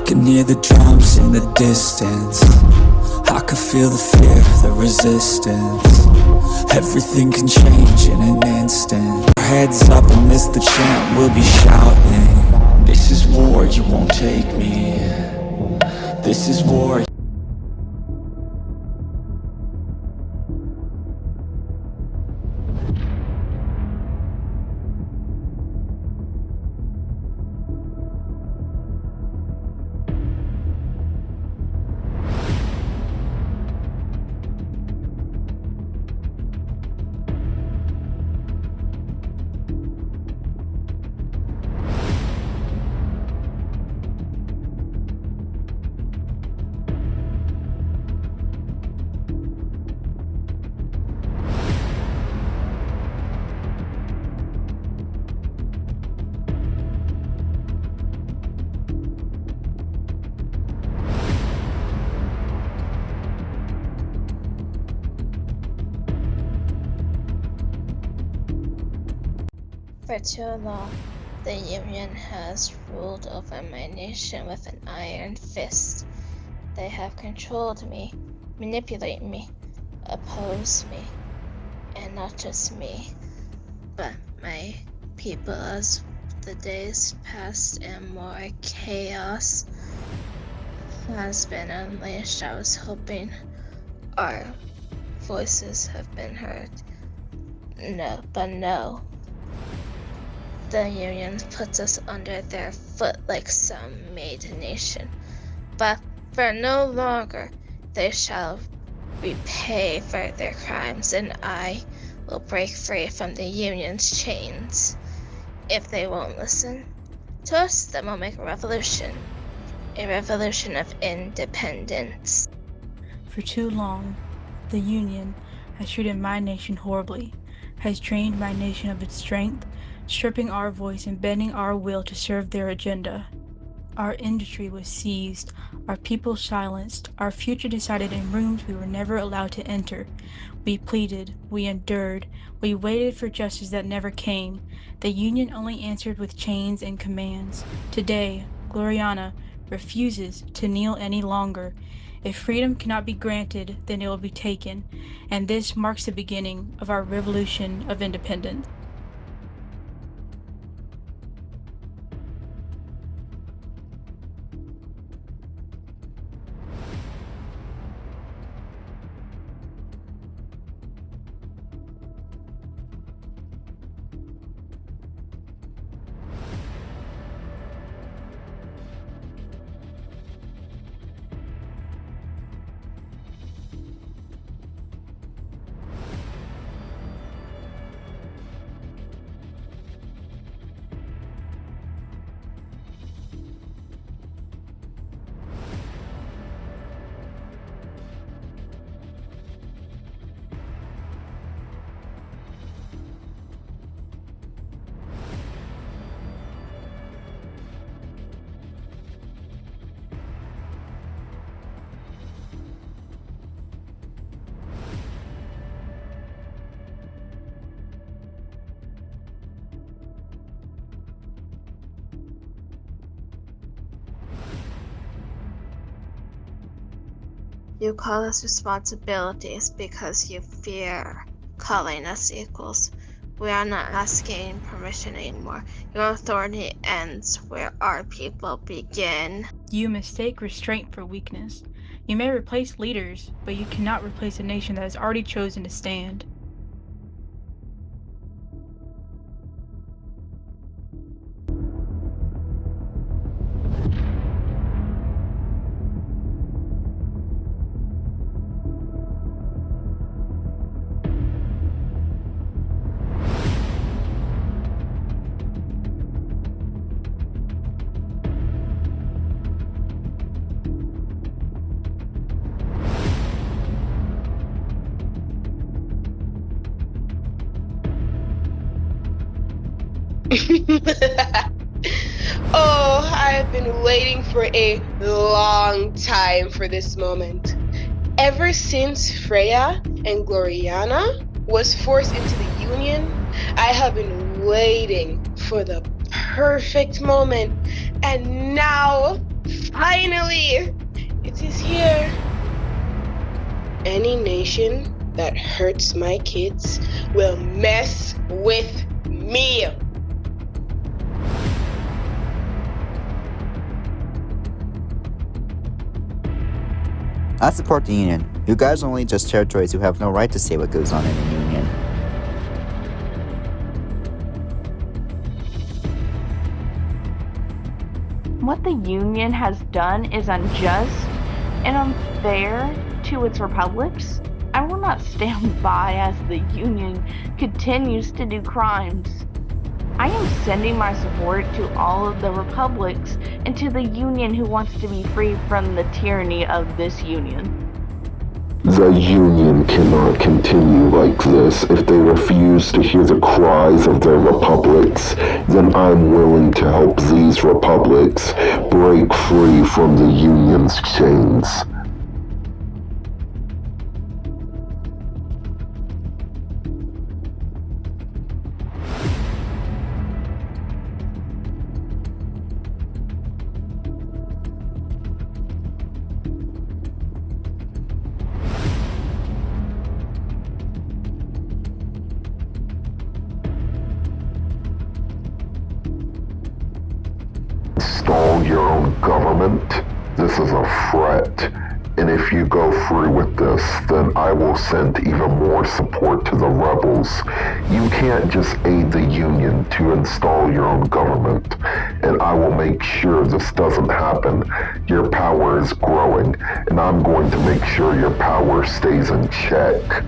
can hear the drums in the distance. I can feel the fear, the resistance. Everything can change in an instant. Our heads up and this the chant we'll be shouting. This is war, you won't take me. This is war. For too long, the Union has ruled over my nation with an iron fist. They have controlled me, manipulate me, oppose me, and not just me, but my people as the days passed and more chaos has been unleashed. I was hoping our voices have been heard. No. The Union puts us under their foot like some made nation, but for no longer they shall repay for their crimes, and I will break free from the Union's chains. If they won't listen to us, then we'll make a revolution of independence. For too long, the Union has treated my nation horribly, has drained my nation of its strength, stripping our voice and bending our will to serve their agenda. Our industry was seized, our people silenced, our future decided in rooms we were never allowed to enter. We pleaded, we endured, we waited for justice that never came. The Union only answered with chains and commands. Today, Gloriana refuses to kneel any longer. If freedom cannot be granted, then it will be taken, and this marks the beginning of our revolution of independence. You call us responsibilities because you fear calling us equals. We are not asking permission anymore. Your authority ends where our people begin. You mistake restraint for weakness. You may replace leaders, but you cannot replace a nation that has already chosen to stand. Oh, I've been waiting for a long time for this moment. Ever since Freyia and Gloriana was forced into the Union, I have been waiting for the perfect moment. And now, finally, Finally, it is here. Any nation that hurts my kids will mess with me. I support the Union. You guys are only just territories who have no right to say what goes on in the Union. What the Union has done is unjust and unfair to its republics. I will not stand by as the Union continues to do crimes. I am sending my support to all of the republics and to the Union who wants to be free from the tyranny of this Union. The Union cannot continue like this. If they refuse to hear the cries of their republics, then I'm willing to help these republics break free from the Union's chains. Install your own government? This is a threat. And if you go through with this, then I will send even more support to the rebels. You can't just aid the Union to install your own government. And I will make sure this doesn't happen. Your power is growing, and I'm going to make sure your power stays in check.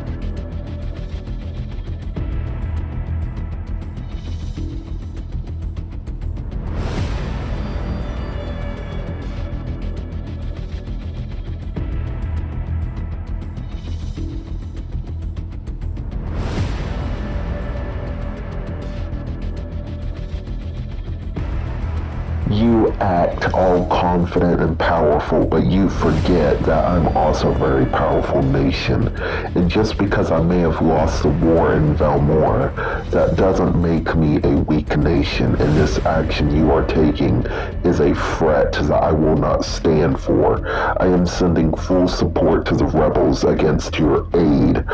You act all confident and powerful, but you forget that I'm also a very powerful nation. And just because I may have lost the war in Valmore, that doesn't make me a weak nation. And this action you are taking is a threat that I will not stand for. I am sending full support to the rebels against your aid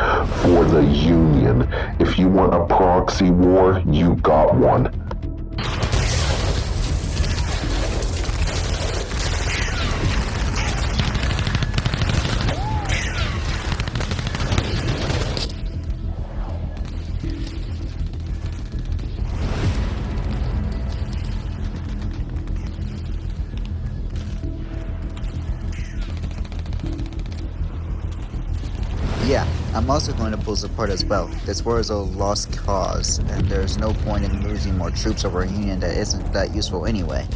for the Union. If you want a proxy war, you got one. Yeah, I'm also going to pull support as well. This war is a lost cause, and there's no point in losing more troops over a Union that isn't that useful anyway.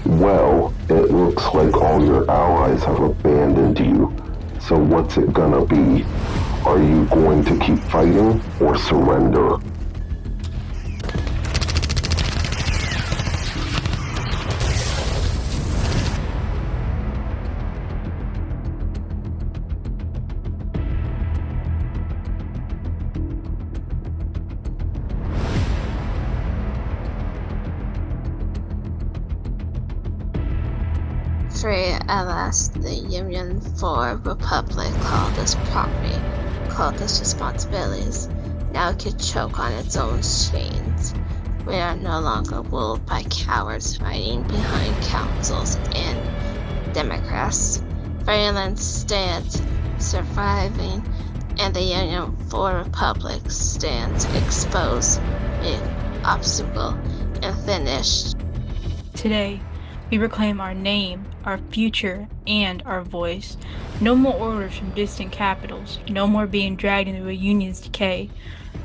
Well, it looks like all your allies have abandoned you. So what's it gonna be? Are you going to keep fighting or surrender? Freyia at last, the Union for Republic called us property, called us responsibilities. Now it could choke on its own chains. We are no longer ruled by cowards fighting behind councils and Democrats. Freyia stands surviving, and the Union for Republic stands exposed, an obstacle, and finished. Today, we reclaim our name, our future, and our voice. No more orders from distant capitals, no more being dragged into a union's decay.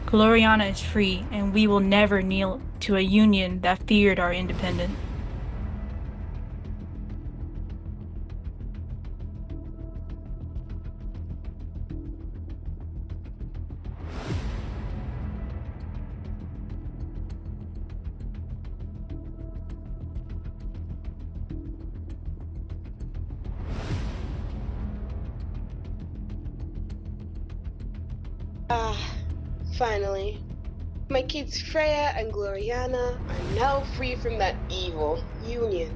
Gloriana is free, and we will never kneel to a union that feared our independence. Finally. My kids Freyia and Gloriana are now free from that evil union.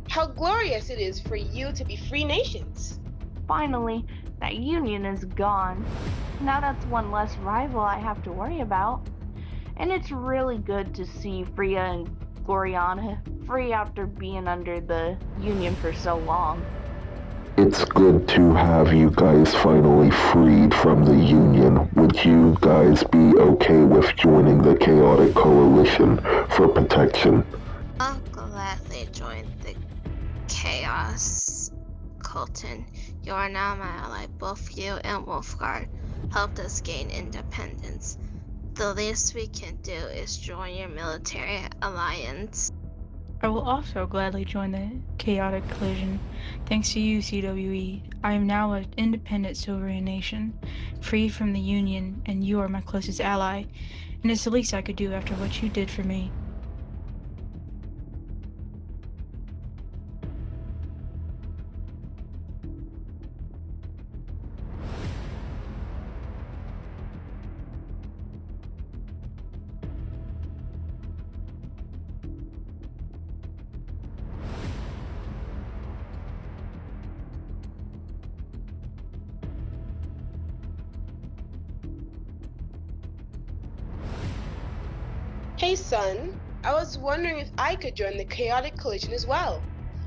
How glorious it is for you to be free nations. Finally, that union is gone. Now that's one less rival I have to worry about. And it's really good to see Freyia and Gloriana free after being under the union for so long. It's good to have you guys finally freed from the Union. Would you guys be okay with joining the Chaotic Coalition for protection? I'll gladly join the Chaos Colton. You are now my ally. Both you and Wolfguard helped us gain independence. The least we can do is join your military alliance. I will also gladly join the Chaotic Collision. Thanks to you, CWE, I am now an independent Silverian nation, free from the Union, and you are my closest ally, and it's the least I could do after what you did for me. Hey son, I was wondering if I could join the Chaotic Collision as well.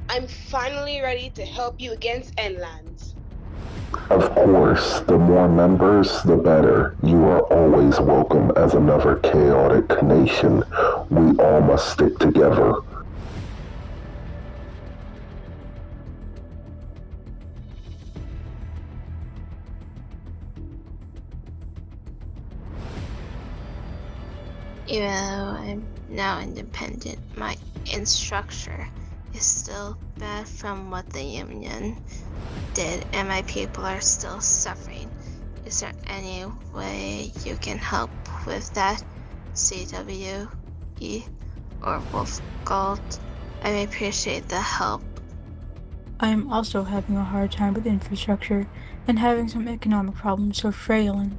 I'm finally ready to help you against Enlands. Of course, the more members, the better. You are always welcome as another chaotic nation. We all must stick together. Even though I'm now independent, my infrastructure is still bad from what the Union did, and my people are still suffering. Is there any way you can help with that, CWE or Wolfgold? I may appreciate the help. I am also having a hard time with infrastructure and having some economic problems, so Freyia,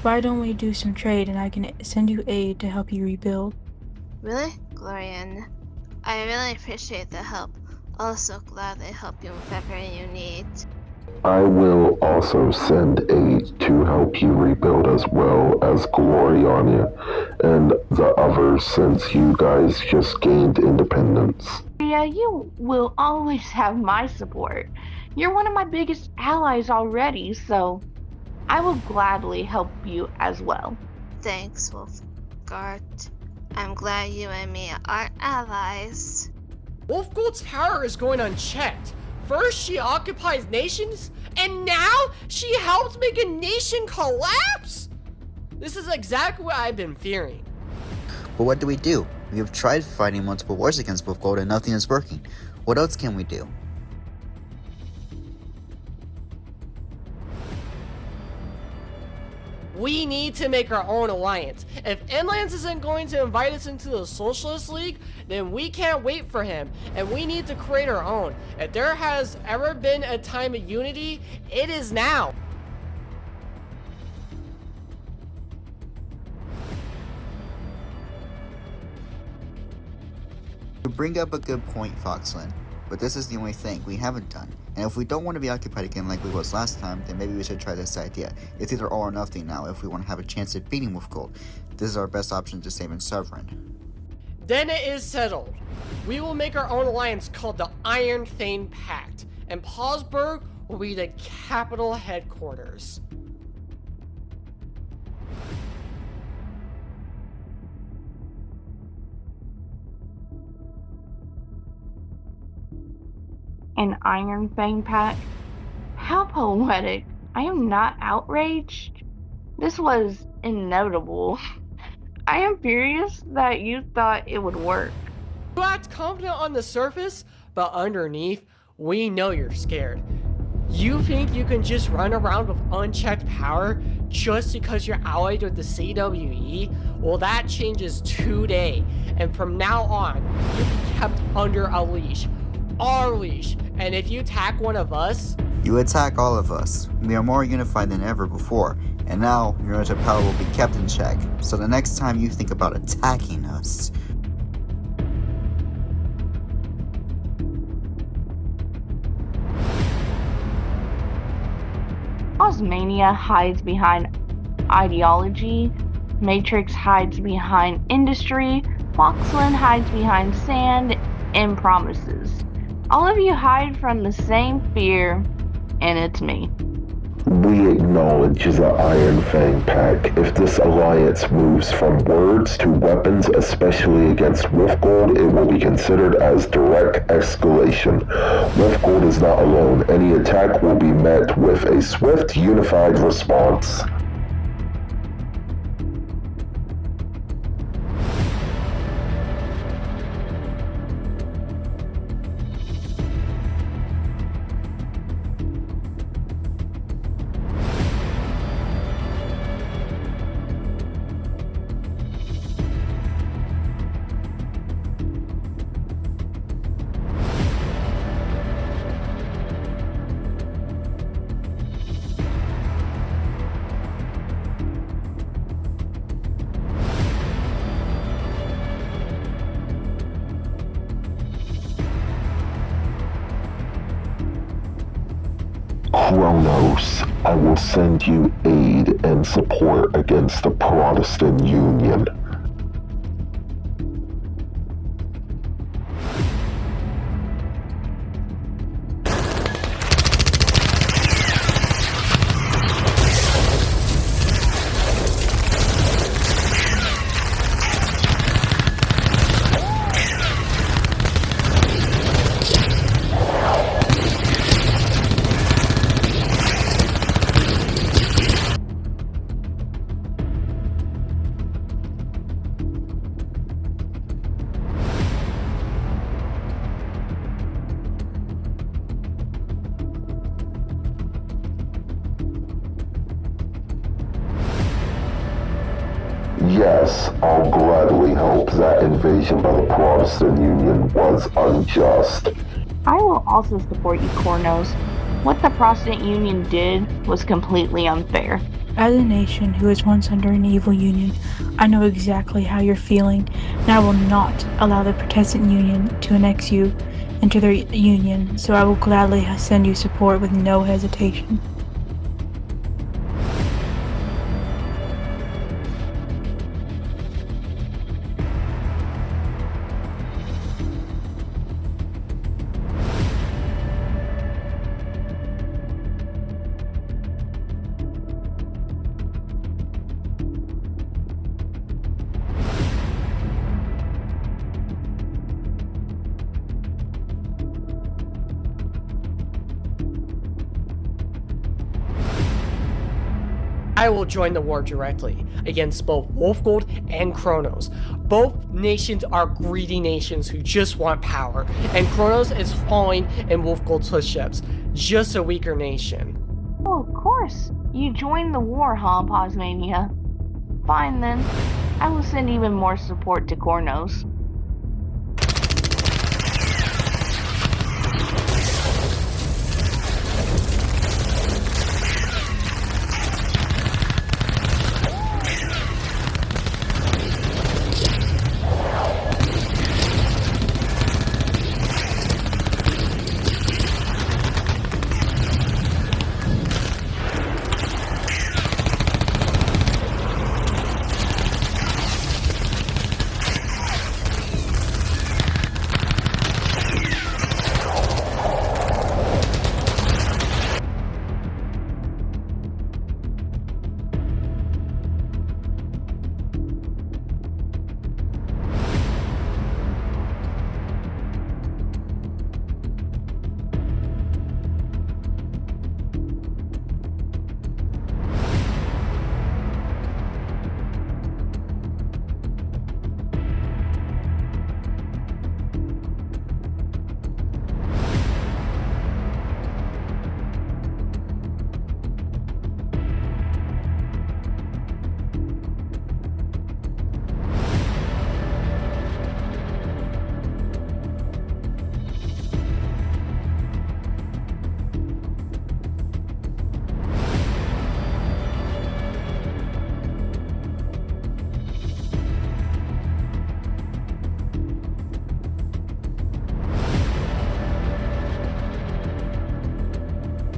why don't we do some trade and I can send you aid to help you rebuild? Really, Gloriana? I really appreciate the help. Also gladly help you with whatever you need. I will also send aid to help you rebuild as well as Gloriana and the others since you guys just gained independence. Yeah, you will always have my support. You're one of my biggest allies already, so I will gladly help you as well. Thanks, Wolfguard. I'm glad you and me are allies. Wolfgold's power is going unchecked. First she occupies nations, and now she helps make a nation collapse? This is exactly what I've been fearing. But what do? We have tried fighting multiple wars against Wolfgold and nothing is working. What else can we do? We need to make our own alliance. If Enlands isn't going to invite us into the Socialist League, then we can't wait for him, and we need to create our own. If there has ever been a time of unity, it is now. You bring up a good point, Foxland, but this is the only thing we haven't done. And if we don't want to be occupied again like we was last time, then maybe we should try this idea. It's either all or nothing now if we want to have a chance at beating Wolfgold. This is our best option to save in Sovereign. Then it is settled. We will make our own alliance called the Iron Thane Pact, and Pausburg will be the capital headquarters. An Iron Fang pack? How poetic. I am not outraged. This was inevitable. I am furious that you thought it would work. You act confident on the surface, but underneath, we know you're scared. You think you can just run around with unchecked power just because you're allied with the CWE? Well, that changes today, and from now on, you'll be kept under a leash. Our leash, and if you attack one of us, You attack all of us. We are more unified than ever before, And now, your unattack power will be kept in check, so the next time you think about attacking us, Osmania hides behind ideology, Matrix hides behind industry, Foxland hides behind sand and promises. All of you hide from the same fear, and it's me. We acknowledge the Iron Fang Pack. If this alliance moves from words to weapons, especially against Wolfgold, it will be considered as direct escalation. Wolfgold is not alone. Any attack will be met with a swift, unified response. Kronos, I will send you aid and support against the Protestant Union. Yes, I'll gladly help. That invasion by the Protestant Union was unjust. I will also support you, Kornos. What the Protestant Union did was completely unfair. As a nation who was once under an evil union, I know exactly how you're feeling, and I will not allow the Protestant Union to annex you into their union, so I will gladly send you support with no hesitation. I will join the war directly against both Wolfgold and Kronos. Both nations are greedy nations who just want power, and Kronos is following in Wolfgold's footsteps, just a weaker nation. Oh, of course. You joined the war, huh, Osmania? Fine then. I will send even more support to Kornos.